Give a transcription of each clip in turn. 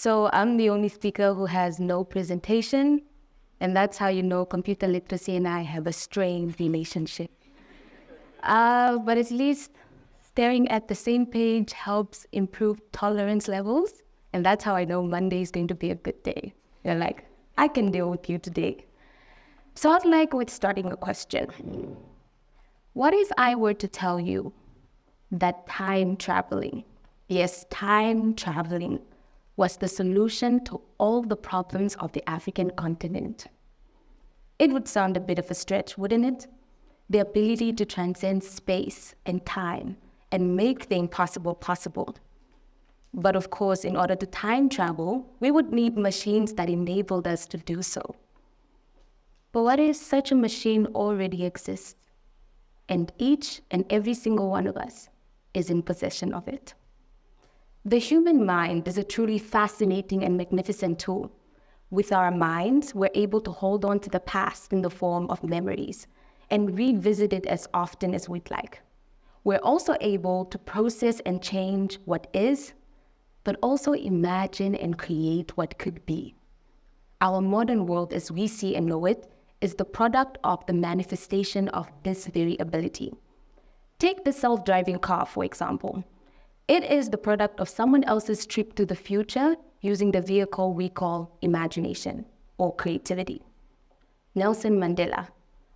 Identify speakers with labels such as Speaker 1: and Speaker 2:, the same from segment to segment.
Speaker 1: So I'm the only speaker who has no presentation, and that's how you know computer literacy and I have a strained relationship. But at least staring at the same page helps improve tolerance levels, and that's how I know Monday is going to be a good day. You're like, I can deal with you today. So I'd like with starting a question. What if I were to tell you that time traveling, yes, time traveling, was the solution to all the problems of the African continent? It would sound a bit of a stretch, wouldn't it? The ability to transcend space and time and make the impossible possible. But of course, in order to time travel, we would need machines that enabled us to do so. But what if such a machine already exists, and each and every single one of us is in possession of it? The human mind is a truly fascinating and magnificent tool. With our minds, we're able to hold on to the past in the form of memories and revisit it as often as we'd like. We're also able to process and change what is, but also imagine and create what could be. Our modern world as we see and know it is the product of the manifestation of this very ability. Take the self-driving car, for example. It is the product of someone else's trip to the future using the vehicle we call imagination or creativity. Nelson Mandela,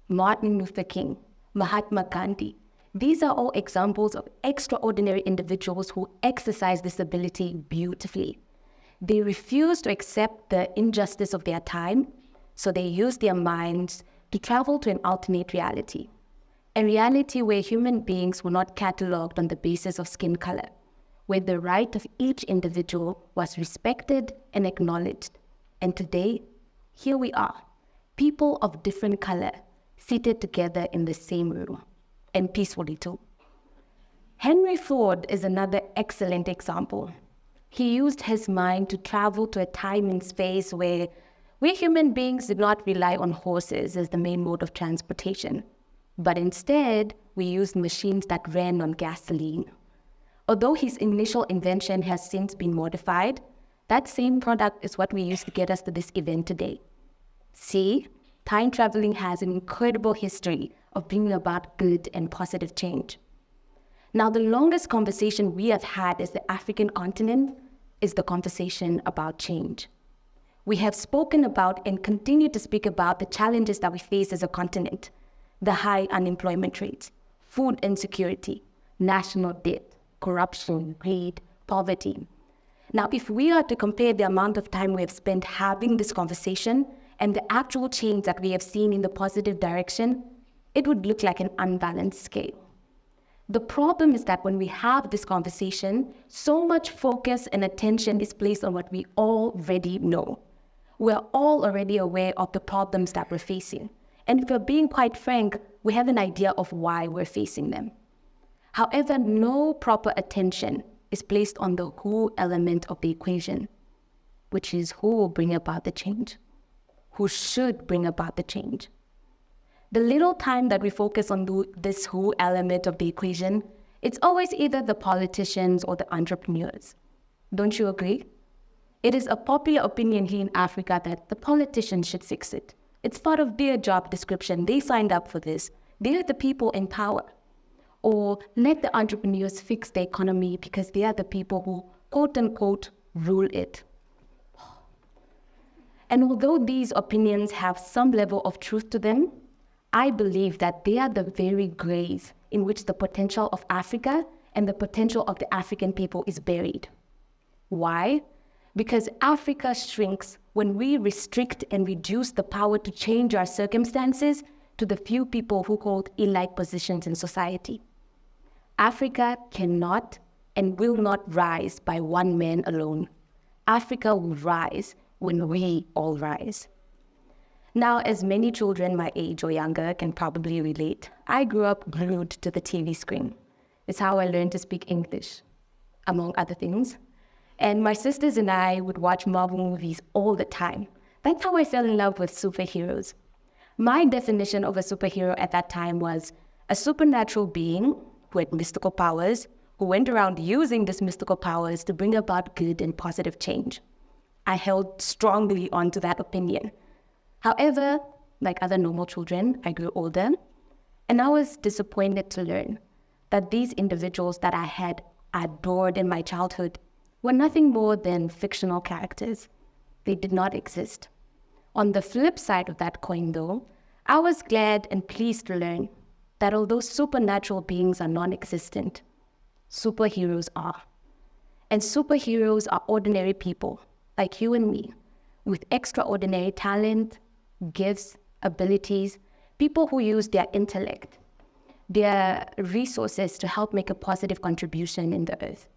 Speaker 1: Martin Luther King, Mahatma Gandhi, these are all examples of extraordinary individuals who exercise this ability beautifully. They refuse to accept the injustice of their time, so they use their minds to travel to an alternate reality, a reality where human beings were not catalogued on the basis of skin color, where the right of each individual was respected and acknowledged. And today, here we are, people of different color, seated together in the same room, and peacefully too. Henry Ford is another excellent example. He used his mind to travel to a time and space where we human beings did not rely on horses as the main mode of transportation, but instead we used machines that ran on gasoline. Although his initial invention has since been modified, that same product is what we use to get us to this event today. See, time traveling has an incredible history of bringing about good and positive change. Now, the longest conversation we have had as the African continent is the conversation about change. We have spoken about and continue to speak about the challenges that we face as a continent: the high unemployment rates, food insecurity, national debt, corruption, greed, poverty. Now, if we are to compare the amount of time we have spent having this conversation and the actual change that we have seen in the positive direction, it would look like an unbalanced scale. The problem is that when we have this conversation, so much focus and attention is placed on what we already know. We're all already aware of the problems that we're facing. And if we're being quite frank, we have an idea of why we're facing them. However, no proper attention is placed on the who element of the equation, which is who will bring about the change, who should bring about the change. The little time that we focus on this who element of the equation, it's always either the politicians or the entrepreneurs. Don't you agree? It is a popular opinion here in Africa that the politicians should fix it. It's part of their job description. They signed up for this. They're the people in power. Or let the entrepreneurs fix the economy because they are the people who, quote unquote, rule it. And although these opinions have some level of truth to them, I believe that they are the very graves in which the potential of Africa and the potential of the African people is buried. Why? Because Africa shrinks when we restrict and reduce the power to change our circumstances to the few people who hold elite positions in society. Africa cannot and will not rise by one man alone. Africa will rise when we all rise. Now, as many children my age or younger can probably relate, I grew up glued to the TV screen. It's how I learned to speak English, among other things. And my sisters and I would watch Marvel movies all the time. That's how I fell in love with superheroes. My definition of a superhero at that time was a supernatural being who had mystical powers, who went around using these mystical powers to bring about good and positive change. I held strongly onto that opinion. However, like other normal children, I grew older, and I was disappointed to learn that these individuals that I had adored in my childhood were nothing more than fictional characters. They did not exist. On the flip side of that coin, though, I was glad and pleased to learn that although supernatural beings are non-existent, superheroes are. And superheroes are ordinary people, like you and me, with extraordinary talent, gifts, abilities, people who use their intellect, their resources to help make a positive contribution in the earth.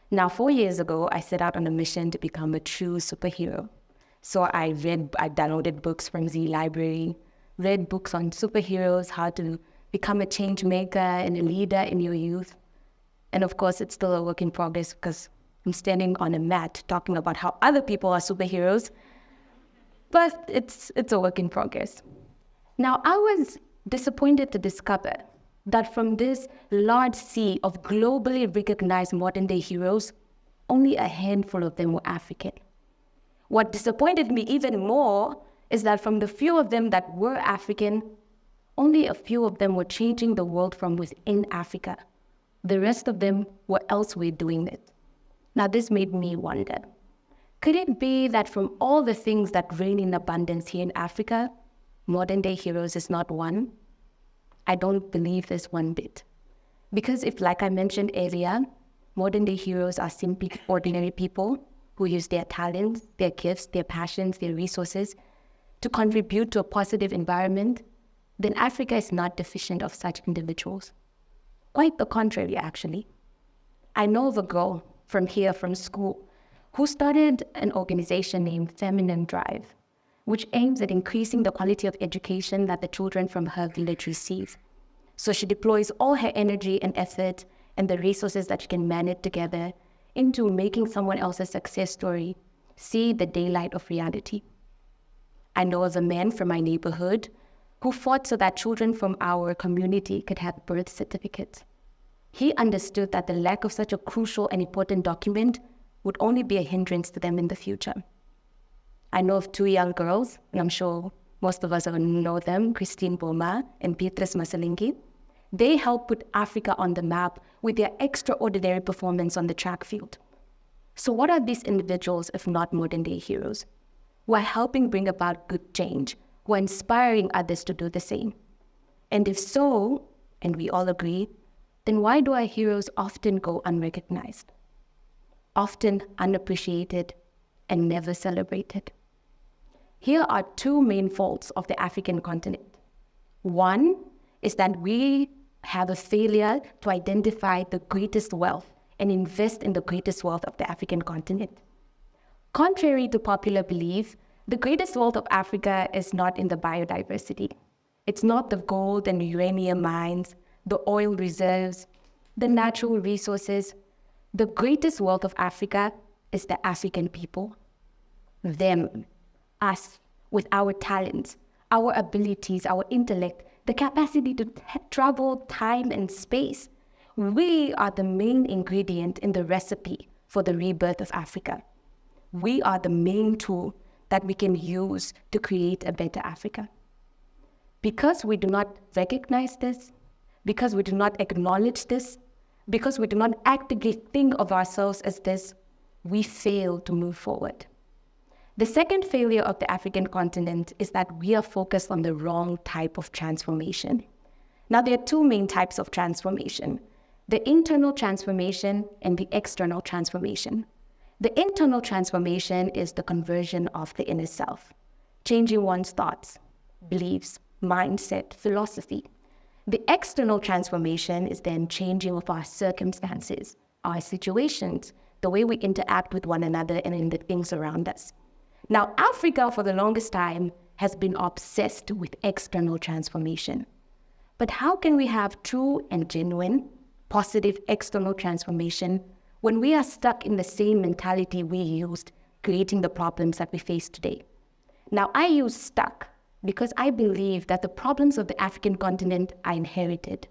Speaker 1: Now, 4 years ago, I set out on a mission to become a true superhero. So I downloaded books from Z Library, read books on superheroes, how to become a change maker and a leader in your youth. And of course, it's still a work in progress because I'm standing on a mat talking about how other people are superheroes, but it's a work in progress. Now, I was disappointed to discover that from this large sea of globally recognized modern-day heroes, only a handful of them were African. What disappointed me even more is that from the few of them that were African, only a few of them were changing the world from within Africa. The rest of them were elsewhere doing it. Now, this made me wonder, could it be that from all the things that reign in abundance here in Africa, modern-day heroes is not one? I don't believe this one bit. Because if, like I mentioned earlier, modern-day heroes are simply ordinary people who use their talents, their gifts, their passions, their resources to contribute to a positive environment, then Africa is not deficient of such individuals. Quite the contrary, actually. I know of a girl from school, who started an organization named Feminine Drive, which aims at increasing the quality of education that the children from her village receive. So she deploys all her energy and effort and the resources that she can manage together into making someone else's success story see the daylight of reality. I know of a man from my neighborhood who fought so that children from our community could have birth certificates. He understood that the lack of such a crucial and important document would only be a hindrance to them in the future. I know of 2 young girls, and I'm sure most of us know them, Christine Boma and Beatrice Masalingi. They helped put Africa on the map with their extraordinary performance on the track field. So what are these individuals if not modern-day heroes? Who are helping bring about good change, who are inspiring others to do the same. And if so, and we all agree, then why do our heroes often go unrecognized, often unappreciated, and never celebrated? Here are 2 main faults of the African continent. One is that we have a failure to identify the greatest wealth and invest in the greatest wealth of the African continent. Contrary to popular belief, the greatest wealth of Africa is not in the biodiversity. It's not the gold and uranium mines, the oil reserves, the natural resources. The greatest wealth of Africa is the African people. Them, us, with our talents, our abilities, our intellect, the capacity to travel time and space. We are the main ingredient in the recipe for the rebirth of Africa. We are the main tool that we can use to create a better Africa. Because we do not recognize this, because we do not acknowledge this, because we do not actively think of ourselves as this, we fail to move forward. The second failure of the African continent is that we are focused on the wrong type of transformation. Now, there are 2 main types of transformation: the internal transformation and the external transformation. The internal transformation is the conversion of the inner self, changing one's thoughts, beliefs, mindset, philosophy. The external transformation is then changing of our circumstances, our situations, the way we interact with one another and in the things around us. Now, Africa for the longest time has been obsessed with external transformation. But how can we have true and genuine, positive external transformation when we are stuck in the same mentality we used creating the problems that we face today? Now, I use stuck because I believe that the problems of the African continent are inherited.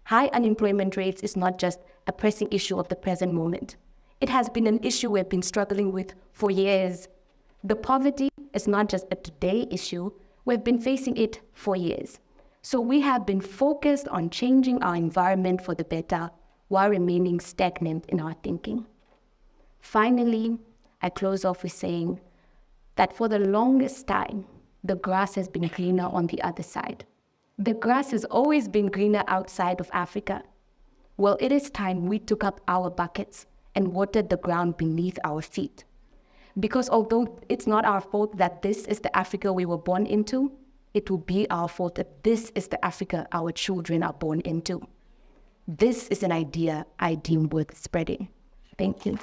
Speaker 1: High unemployment rates is not just a pressing issue of the present moment. It has been an issue we've been struggling with for years. The poverty is not just a today issue, we've been facing it for years. So we have been focused on changing our environment for the better while remaining stagnant in our thinking. Finally, I close off with saying that for the longest time, the grass has been greener on the other side. The grass has always been greener outside of Africa. Well, it is time we took up our buckets and watered the ground beneath our feet. Because although it's not our fault that this is the Africa we were born into, it will be our fault that this is the Africa our children are born into. This is an idea I deem worth spreading. Thank you.